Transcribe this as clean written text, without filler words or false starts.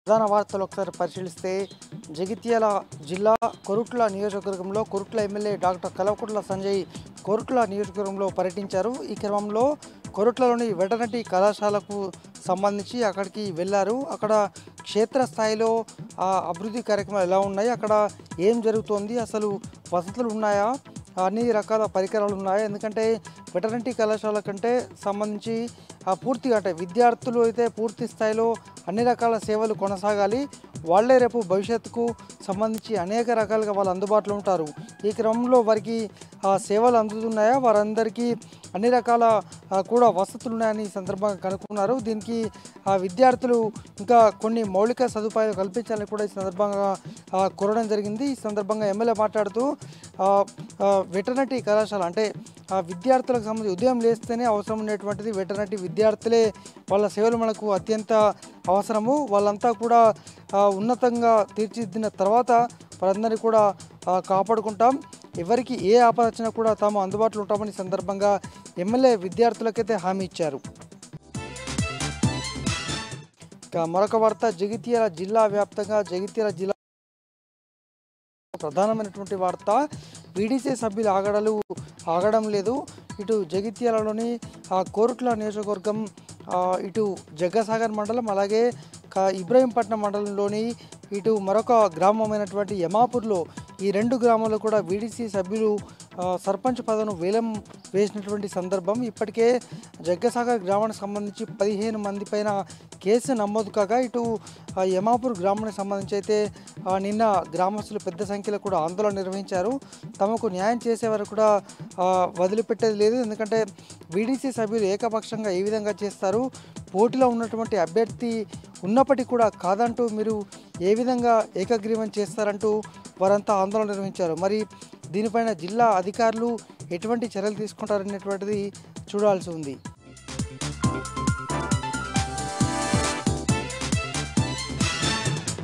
ప్రధాన వార్తలు ఒకసారి పరిశీలిస్తే జగిత్యాల జిల్లా కొరుట్ల నియోజకవర్గంలో కొరుట్ల ఎమ్మెల్యే డాక్టర్ కల్వకుంట్ల సంజయ్ కొరుట్ల నియోజకవర్గంలో పర్యటించారు. ఈ క్రమంలో కొరుట్లలోని వెటర్నరీ కళాశాలకు సంబంధించి అక్కడికి వెళ్ళారు. అక్కడ క్షేత్రస్థాయిలో అభివృద్ధి కార్యక్రమాలు ఎలా ఉన్నాయి, అక్కడ ఏం జరుగుతోంది, అసలు వసతులు ఉన్నాయా, అన్ని రకాల పరికరాలు ఉన్నాయా? ఎందుకంటే వెటర్నరీ కళాశాల కంటే సంబంధించి పూర్తిగా అంటే విద్యార్థులు అయితే పూర్తి స్థాయిలో అన్ని రకాల సేవలు కొనసాగాలి. వాళ్ళే రేపు భవిష్యత్తుకు సంబంధించి అనేక రకాలుగా వాళ్ళు అందుబాటులో ఉంటారు. ఈ క్రమంలో వారికి సేవలు అందుతున్నాయా, వారందరికీ అన్ని రకాల కూడా వసతులు ఉన్నాయని ఈ సందర్భంగా కనుక్కున్నారు. దీనికి విద్యార్థులు ఇంకా కొన్ని మౌలిక సదుపాయాలు కల్పించాలని కూడా ఈ సందర్భంగా కోరడం జరిగింది. ఈ సందర్భంగా ఎమ్మెల్యే మాట్లాడుతూ వెటర్నరీ కళాశాల అంటే విద్యార్థులకు సంబంధించి ఉదయం లేస్తేనే అవసరం ఉండేటువంటిది వెటర్నరీ విద్యార్థులే. వాళ్ళ సేవలు మనకు అత్యంత అవసరము. వాళ్ళంతా కూడా ఉన్నతంగా తీర్చిదిద్దిన తర్వాత వారందరినీ కూడా కాపాడుకుంటాం. ఎవరికి ఏ ఆపద వచ్చినా కూడా తాము అందుబాటులో ఉంటామని సందర్భంగా ఎమ్మెల్యే విద్యార్థులకైతే హామీ ఇచ్చారు. ఇక మరొక వార్త, జగిత్యాల జిల్లా వ్యాప్తంగా జగిత్యాల జిల్లా ప్రధానమైనటువంటి వార్త, వీడీసీ సభ్యులు ఆగడం లేదు. ఇటు జగిత్యాలలోని కోరుట్ల నియోజకవర్గం, ఇటు జగ్గసాగర్ మండలం, అలాగే ఇబ్రహీంపట్నం మండలంలోని ఇటు మరొక గ్రామమైనటువంటి యమాపూర్లో ఈ రెండు గ్రామాల్లో కూడా వీడీసీ సభ్యులు సర్పంచ్ పదవిను వేలం వేసినటువంటి సందర్భం. ఇప్పటికే జగ్గసాగర్ గ్రామానికి సంబంధించి 15 మంది పైన కేసు నమోదు కాగా, ఇటు యమాపూర్ గ్రామానికి సంబంధించి అయితే నిన్న గ్రామస్తులు పెద్ద సంఖ్యలో కూడా ఆందోళన నిర్వహించారు. తమకు న్యాయం చేసే వరకు కూడా వదిలిపెట్టేది లేదు. ఎందుకంటే వీడీసీ సభ్యులు ఏకపక్షంగా ఏ విధంగా చేస్తారు, పోటీలో ఉన్నటువంటి అభ్యర్థి ఉన్నప్పటికీ కూడా కాదంటూ మీరు ఏ విధంగా ఏకగ్రీవం చేస్తారంటూ వారంతా ఆందోళన నిర్వహించారు. మరి దీనిపైన జిల్లా అధికారులు ఎటువంటి చర్యలు తీసుకుంటారనేటువంటిది చూడాల్సి ఉంది.